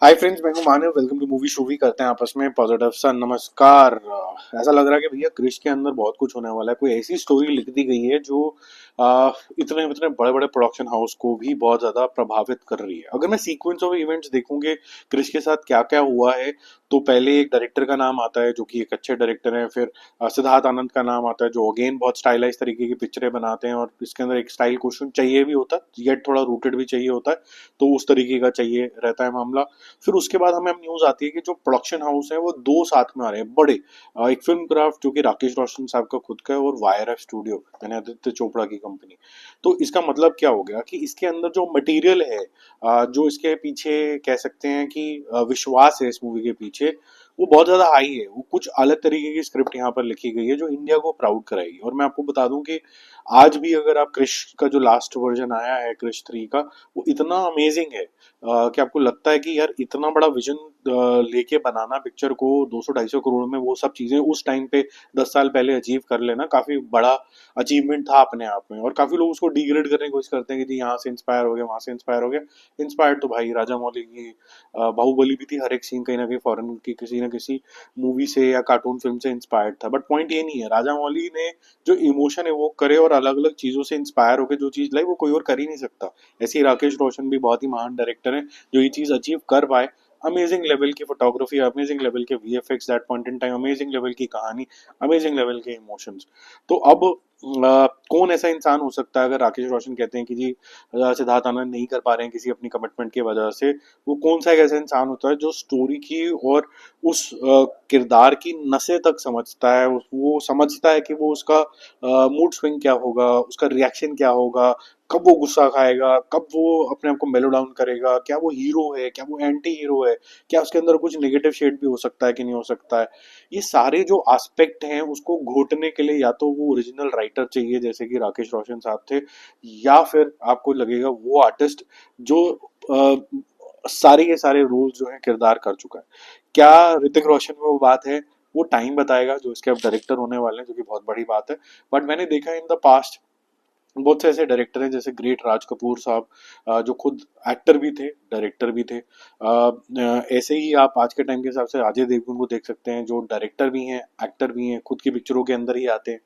हाय friends, मैं हूं Manav. Welcome to movie shoovie. करते हैं आपस में पॉजिटिव सा नमस्कार। ऐसा लग रहा है कि भैया क्रिश के अंदर बहुत कुछ होने वाला है। कोई ऐसी स्टोरी लिख दी गई है जो इतने इतने बड़े बड़े प्रोडक्शन हाउस को भी बहुत ज्यादा प्रभावित कर रही है। अगर मैं सीक्वेंस ऑफ इवेंट्स देखूंगे क्रिश के साथ क्या क्या हुआ है, तो पहले एक डायरेक्टर का नाम आता है जो कि एक अच्छे डायरेक्टर हैं। फिर सिद्धार्थ आनंद का नाम आता है जो अगेन बहुत स्टाइलाइज तरीके की पिक्चरें बनाते हैं, और इसके अंदर एक स्टाइल क्वेश्चन चाहिए भी होता है, येट थोड़ा रूटेड भी चाहिए होता है। तो उस तरीके का चाहिए रहता है मामला। फिर उसके बाद हमें न्यूज आती है कि जो प्रोडक्शन हाउस है वो दो साथ में आ रहे हैं बड़े। एक फिल्म क्राफ्ट जो कि राकेश रोशन साहब का खुद का है, और वाईआरएफ स्टूडियो यानी आदित्य चोपड़ा की कंपनी। तो इसका मतलब क्या हो गया कि इसके अंदर जो मटेरियल है, जो इसके पीछे कह सकते हैं कि विश्वास है इस मूवी के पीछे, वो बहुत ज्यादा हाई है। वो कुछ अलग तरीके की स्क्रिप्ट यहाँ पर लिखी गई है जो इंडिया को प्राउड कराएगी। और मैं आपको बता दूं कि आज भी अगर आप क्रिश का जो लास्ट वर्जन आया है क्रिश 3 का, वो इतना अमेजिंग है कि आपको लगता है कि यार इतना बड़ा विजन लेके बनाना पिक्चर को 200-250 करोड़ में, वो सब चीजें उस टाइम पे 10 साल पहले अचीव कर लेना काफी बड़ा अचीवमेंट था अपने आप में। और काफी लोग उसको डिग्रेड करने की कोशिश करते हैं कि जी यहाँ से इंस्पायर हो गया, वहां से इंस्पायर हो गया। इंस्पायर्ड तो भाई राजा मौली की बाहुबली भी थी। हर एक सीन कहीं ना कहीं फॉरेन की किसी ना किसी मूवी से या कार्टून फिल्म से इंस्पायर्ड था। बट पॉइंट ये नहीं है, राजा मौली ने जो इमोशन एवोक करे और अलग अलग चीजों से इंस्पायर होकर जो चीज लाई, वो कोई और कर ही नहीं सकता। ऐसे ही राकेश रोशन भी बहुत ही महान डायरेक्टर हैं जो ये चीज अचीव कर पाए। अमेजिंग लेवल की फोटोग्राफी, अमेजिंग लेवल के VFX that point in time, amazing level की कहानी, अमेजिंग लेवल के इमोशंस। तो अब कौन ऐसा इंसान हो सकता है, अगर राकेश रोशन कहते हैं कि जी सिद्धार्थ आनंद नहीं कर पा रहे हैं किसी अपनी कमिटमेंट की वजह से, वो कौन सा एक ऐसा इंसान होता है जो स्टोरी की और उस किरदार की नसें तक समझता है। वो समझता है कि वो उसका मूड स्विंग क्या होगा, उसका रिएक्शन क्या होगा, कब वो गुस्सा खाएगा, कब वो अपने आप को मेलो डाउन करेगा, क्या वो हीरो है, क्या वो एंटी हीरो है, क्या उसके अंदर कुछ नेगेटिव शेड भी हो सकता है कि नहीं हो सकता है। ये सारे जो एस्पेक्ट हैं उसको घोटने के लिए या तो वो ओरिजिनल राइटर चाहिए जैसे कि राकेश रोशन साहब थे, या फिर आपको लगेगा वो आर्टिस्ट जो सारे के सारे रोल जो है किरदार कर चुका है। क्या ऋतिक रोशन में वो बात है, वो टाइम बताएगा, जो इसके अब डायरेक्टर होने वाले हैं, जो कि बहुत बड़ी बात है। बट मैंने देखा इन द पास्ट बहुत से ऐसे डायरेक्टर हैं जैसे ग्रेट राज कपूर साहब, जो खुद एक्टर भी थे डायरेक्टर भी थे। ऐसे ही आप आज के टाइम के हिसाब से अजय देवगन को देख सकते हैं, जो डायरेक्टर भी हैं एक्टर भी हैं, खुद की पिक्चरों के अंदर ही आते हैं।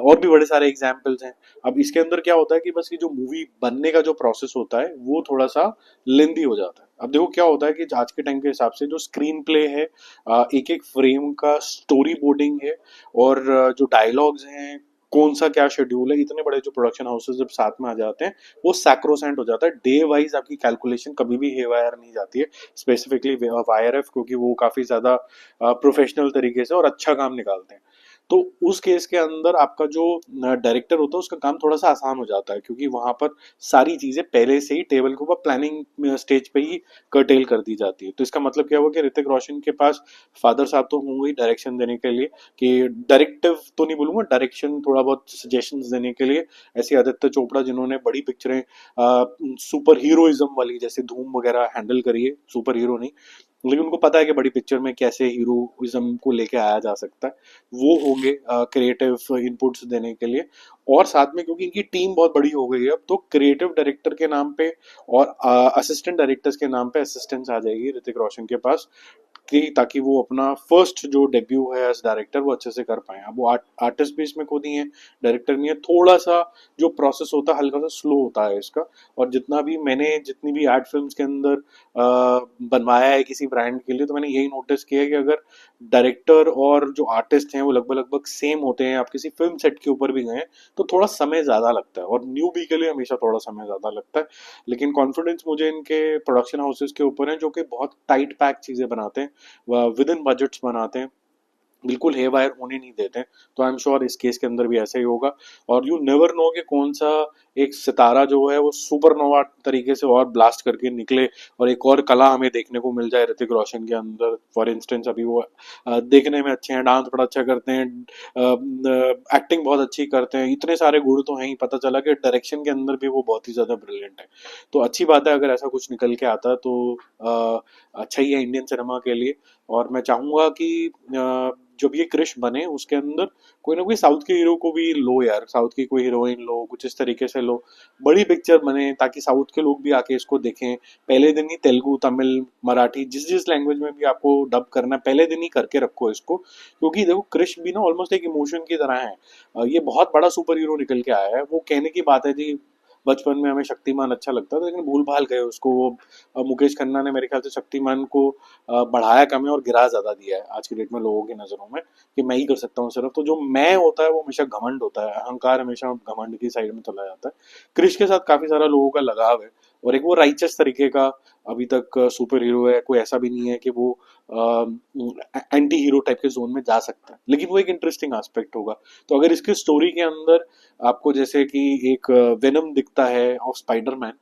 और भी बड़े सारे एग्जाम्पल्स हैं। अब इसके अंदर क्या होता है कि बस ये जो मूवी बनने का जो प्रोसेस होता है वो थोड़ा सा लेंदी हो जाता है। अब देखो क्या होता है कि आज के टाइम के हिसाब से जो स्क्रीन प्ले है, एक एक फ्रेम का स्टोरी बोर्डिंग है, और जो डायलॉग्स हैं, कौन सा क्या शेड्यूल है, इतने बड़े जो प्रोडक्शन हाउसेस जब साथ में आ जाते हैं, वो सैक्रोसेंट हो जाता है। डे वाइज आपकी कैलकुलेशन कभी भी हेवायर नहीं जाती है। स्पेसिफिकली वाईआरएफ, क्योंकि वो काफी ज्यादा प्रोफेशनल तरीके से और अच्छा काम निकालते हैं। तो उस केस के अंदर आपका जो डायरेक्टर होता है उसका काम थोड़ा सा आसान हो जाता है, क्योंकि वहां पर सारी चीजें पहले से ही टेबल के ऊपर प्लानिंग स्टेज पे ही कर्टेल कर दी जाती है। तो इसका मतलब क्या हुआ कि ऋतिक रोशन के पास फादर साहब तो होंगे ही डायरेक्शन देने के लिए, कि डायरेक्टिव तो नहीं बोलूंगा, डायरेक्शन थोड़ा बहुत सजेशंस देने के लिए। ऐसे आदित्य चोपड़ा जिन्होंने बड़ी पिक्चरें सुपर हीरोइज्म वाली जैसे धूम वगैरह हैंडल करी है, सुपर हीरो नहीं, लेकिन उनको पता है कि बड़ी पिक्चर में कैसे हीरोइज्म को लेके आया जा सकता है। वो होंगे क्रिएटिव इनपुट्स देने के लिए। और साथ में क्योंकि इनकी टीम बहुत बड़ी हो गई है अब, तो क्रिएटिव डायरेक्टर के नाम पे और असिस्टेंट डायरेक्टर्स के नाम पे असिस्टेंट्स आ जाएगी ऋतिक रोशन के पास, कि ताकि वो अपना फर्स्ट जो डेब्यू है एज डायरेक्टर वो अच्छे से कर पाए। अब वो आर्टिस्ट भी इसमें खुद ही है, डायरेक्टर नहीं है। थोड़ा सा जो प्रोसेस होता है हल्का सा स्लो होता है इसका। और जितना भी मैंने जितनी भी एड फिल्म्स के अंदर बनवाया है किसी ब्रांड के लिए, तो मैंने यही नोटिस किया है कि अगर डायरेक्टर और जो आर्टिस्ट हैं वो लगभग लगभग सेम होते हैं, आप किसी फिल्म सेट के ऊपर भी गए तो थोड़ा समय ज्यादा लगता है, और न्यू बी के लिए हमेशा थोड़ा समय ज्यादा लगता है। लेकिन कॉन्फिडेंस मुझे इनके प्रोडक्शन हाउसेस के ऊपर है, जो कि बहुत टाइट पैक चीजें बनाते हैं, विद इन बजट्स बनाते हैं, बिल्कुल हे वायर होने नहीं देते हैं। तो आई एम श्योर इस केस के अंदर भी ऐसा ही होगा। और यू नेवर नो कि कौन सा एक सितारा जो है वो सुपरनोवा तरीके से और ब्लास्ट करके निकले, और एक और कला हमें देखने को मिल जाए ऋतिक रोशन के अंदर। फॉर इंस्टेंस अभी वो देखने में अच्छे हैं, डांस बड़ा अच्छा करते हैं, एक्टिंग बहुत अच्छी करते हैं, इतने सारे गुण तो हैं ही। पता चला कि डायरेक्शन के अंदर भी वो बहुत ही ज्यादा ब्रिलियंट है। तो अच्छी बात है अगर ऐसा कुछ निकल के आता है, तो अच्छा ही है इंडियन सिनेमा के लिए। और मैं चाहूंगा कि जब ये क्रिश बने उसके अंदर कोई ना कोई साउथ के हीरो को भी लो यार, साउथ की कोई हीरोइन लो, कुछ इस तरीके से लो, बड़ी पिक्चर बने ताकि साउथ के लोग भी आके इसको देखें। पहले दिन ही तेलुगु, तमिल, मराठी, जिस जिस लैंग्वेज में भी आपको डब करना है पहले दिन ही करके रखो इसको, क्योंकि देखो क्रिश भी ना ऑलमोस्ट एक इमोशन की तरह है। ये बहुत बड़ा सुपर हीरो निकल के आया है। वो कहने की बात है जी, बचपन में हमें शक्तिमान अच्छा लगता था लेकिन भूल भाल गए उसको। वो मुकेश खन्ना ने मेरे ख्याल से शक्तिमान को बढ़ाया कम है और गिरा ज्यादा दिया है आज की डेट में लोगों की नजरों में, कि मैं ही कर सकता हूँ सिर्फ। तो जो मैं होता है वो हमेशा घमंड होता है, अहंकार हमेशा घमंड की साइड में चला जाता है। क्रिश के साथ काफी सारा लोगों का लगाव है, और एक वो राइचस तरीके का अभी तक सुपर हीरो है। कोई ऐसा भी नहीं है कि वो एंटी हीरो टाइप के जोन में जा सकता है, लेकिन वो एक इंटरेस्टिंग एस्पेक्ट होगा। तो अगर इसकी स्टोरी के अंदर आपको जैसे कि एक वेनम दिखता है ऑफ स्पाइडरमैन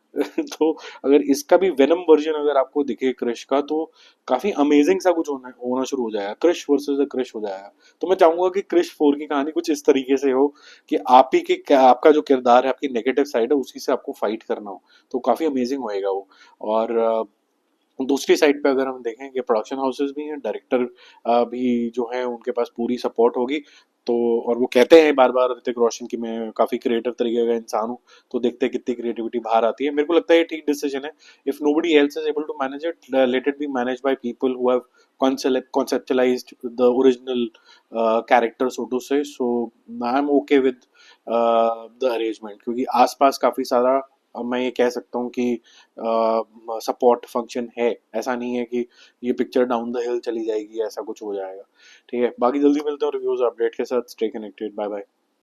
तो अगर इसका भी वेनम वर्जन अगर आपको दिखे क्रिश का, तो काफी अमेजिंग सा कुछ होना होना शुरू हो जाएगा। क्रिश वर्सेस क्रिश हो जाएगा। तो मैं चाहूंगा कि क्रिश 4 की कहानी कुछ इस तरीके से हो कि आप ही के आपका जो किरदार है, आपकी नेगेटिव साइड है, उसी से आपको फाइट करना हो। तो काफी अमेजिंग होएगा वो। और दूसरी साइड पे अगर हम देखें कि प्रोडक्शन हाउसेस भी हैं, डायरेक्टर भी जो है उनके पास पूरी सपोर्ट होगी। तो और वो कहते हैं बार बार ऋतिक रोशन की मैं काफी क्रिएटिव तरीके का इंसान हूँ। तो देखते हैं कितनी क्रिएटिविटी बाहर आती है। मेरे को लगता है ये ठीक डिसीजन है। If nobody else is able to manage it, let it be managed by people who have conceptualized the original character, so to say. So I'm okay with the arrangement, क्योंकि आसपास काफी सारा मैं ये कह सकता हूँ कि सपोर्ट फंक्शन है। ऐसा नहीं है कि ये पिक्चर डाउन द हिल चली जाएगी, ऐसा कुछ हो जाएगा। ठीक है, बाकी जल्दी मिलते हैं रिव्यूज अपडेट के साथ। Stay connected, bye bye.